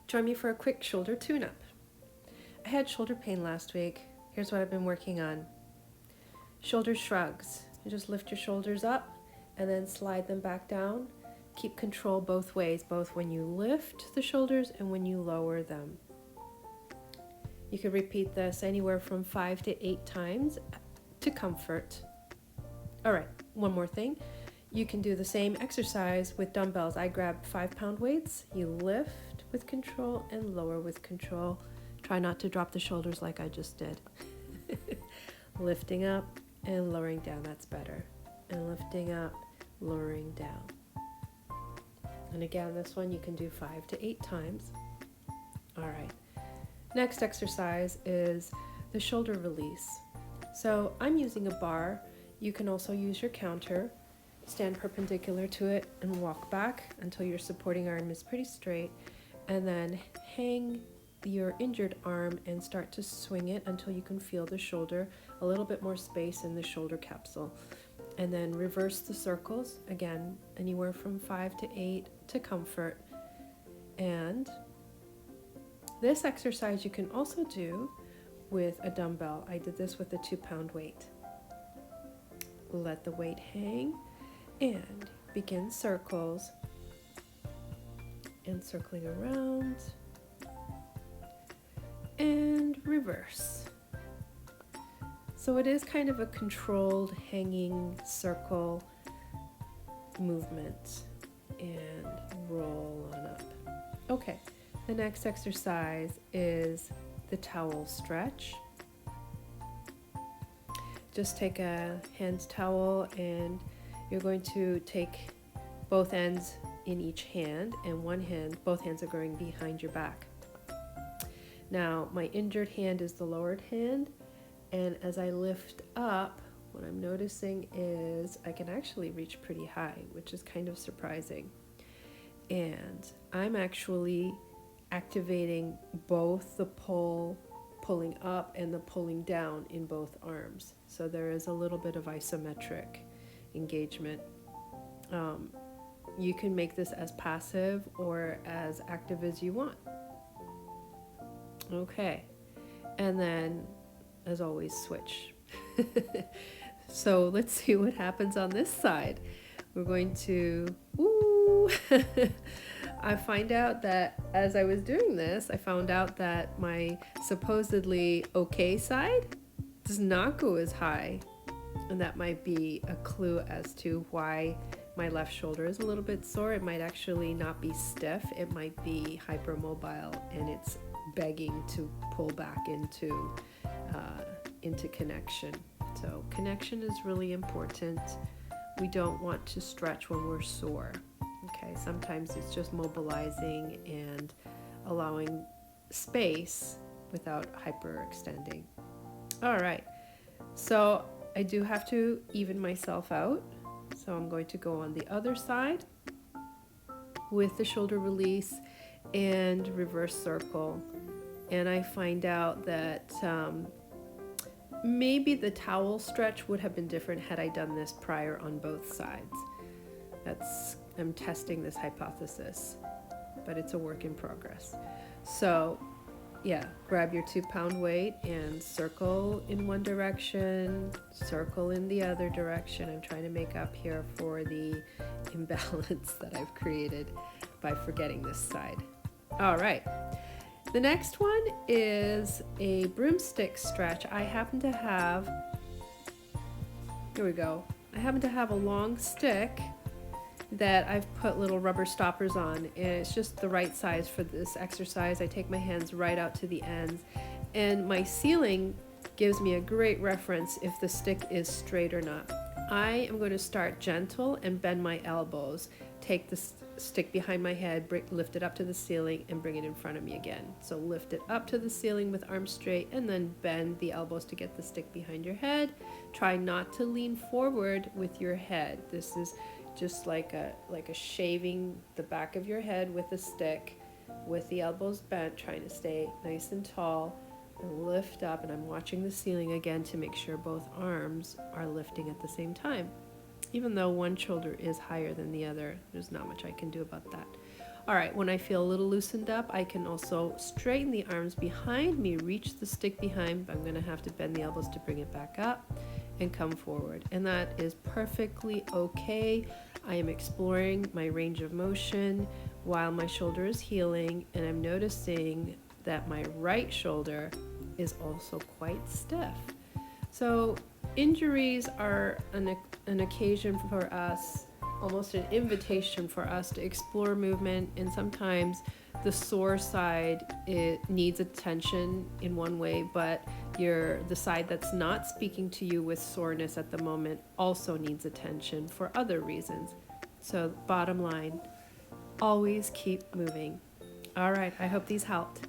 Join me for a quick shoulder tune-up. I had shoulder pain last week. Here's what I've been working on. Shoulder shrugs. You just lift your shoulders up and then slide them back down. Keep control both ways, both when you lift the shoulders and when you lower them. You can repeat this anywhere from 5 to 8 times to comfort. All right, one more thing. You can do the same exercise with dumbbells. I grab 5-pound weights. You lift with control and lower with control. Try not to drop the shoulders like I just did. Lifting up and lowering down, that's better. And lifting up, lowering down. And again, this one you can do 5 to 8 times. All right. Next exercise is the shoulder release. So I'm using a bar. You can also use your counter. Stand perpendicular to it and walk back until your supporting arm is pretty straight, and then hang your injured arm and start to swing it until you can feel the shoulder, a little bit more space in the shoulder capsule. And then reverse the circles, again, anywhere from 5 to 8 to comfort. And this exercise you can also do with a dumbbell. I did this with a 2-pound weight. Let the weight hang and begin circles and circling around and reverse. So it is kind of a controlled hanging circle movement, and roll on up. Okay, the next exercise is the towel stretch. Just take a hand towel and you're going to take both ends in each hand, and both hands are going behind your back. Now, my injured hand is the lowered hand, and as I lift up, what I'm noticing is I can actually reach pretty high, which is kind of surprising. And I'm actually activating both the pulling up and the pulling down in both arms. So there is a little bit of isometric engagement. You can make this as passive or as active as you want. Okay, and then as always, switch. So let's see what happens on this side. We're going to, I find out that as I was doing this, I found out that my supposedly okay side does not go as high. And that might be a clue as to why my left shoulder is a little bit sore. It might actually not be stiff. It might be hypermobile, and it's begging to pull back into connection. So connection is really important. We don't want to stretch when we're sore. Okay, sometimes it's just mobilizing and allowing space without hyperextending. All right, so I do have to even myself out. So I'm going to go on the other side with the shoulder release and reverse circle. And I find out that maybe the towel stretch would have been different had I done this prior on both sides. I'm testing this hypothesis, but it's a work in progress. So yeah, grab your 2-pound weight and circle in one direction, circle in the other direction. I'm trying to make up here for the imbalance that I've created by forgetting this side. All right. The next one is a broomstick stretch. I happen to have a long stick that I've put little rubber stoppers on, and it's just the right size for this exercise. I take my hands right out to the ends, and my ceiling gives me a great reference if the stick is straight or not. I am going to start gentle and bend my elbows, take the stick behind my head, lift it up to the ceiling, and bring it in front of me again. So lift it up to the ceiling with arms straight, and then bend the elbows to get the stick behind your head. Try not to lean forward with your head. This is just like a shaving the back of your head with a stick, with the elbows bent, trying to stay nice and tall, and lift up. And I'm watching the ceiling again to make sure both arms are lifting at the same time. Even though one shoulder is higher than the other, there's not much I can do about that. All right, when I feel a little loosened up, I can also straighten the arms behind me, reach the stick behind, but I'm gonna have to bend the elbows to bring it back up and come forward. And that is perfectly okay. I am exploring my range of motion while my shoulder is healing, and I'm noticing that my right shoulder is also quite stiff. So injuries are an occasion for us, almost an invitation for us to explore movement, and sometimes the sore side, it needs attention in one way, but the side that's not speaking to you with soreness at the moment also needs attention for other reasons. So bottom line, always keep moving. All right, I hope these helped.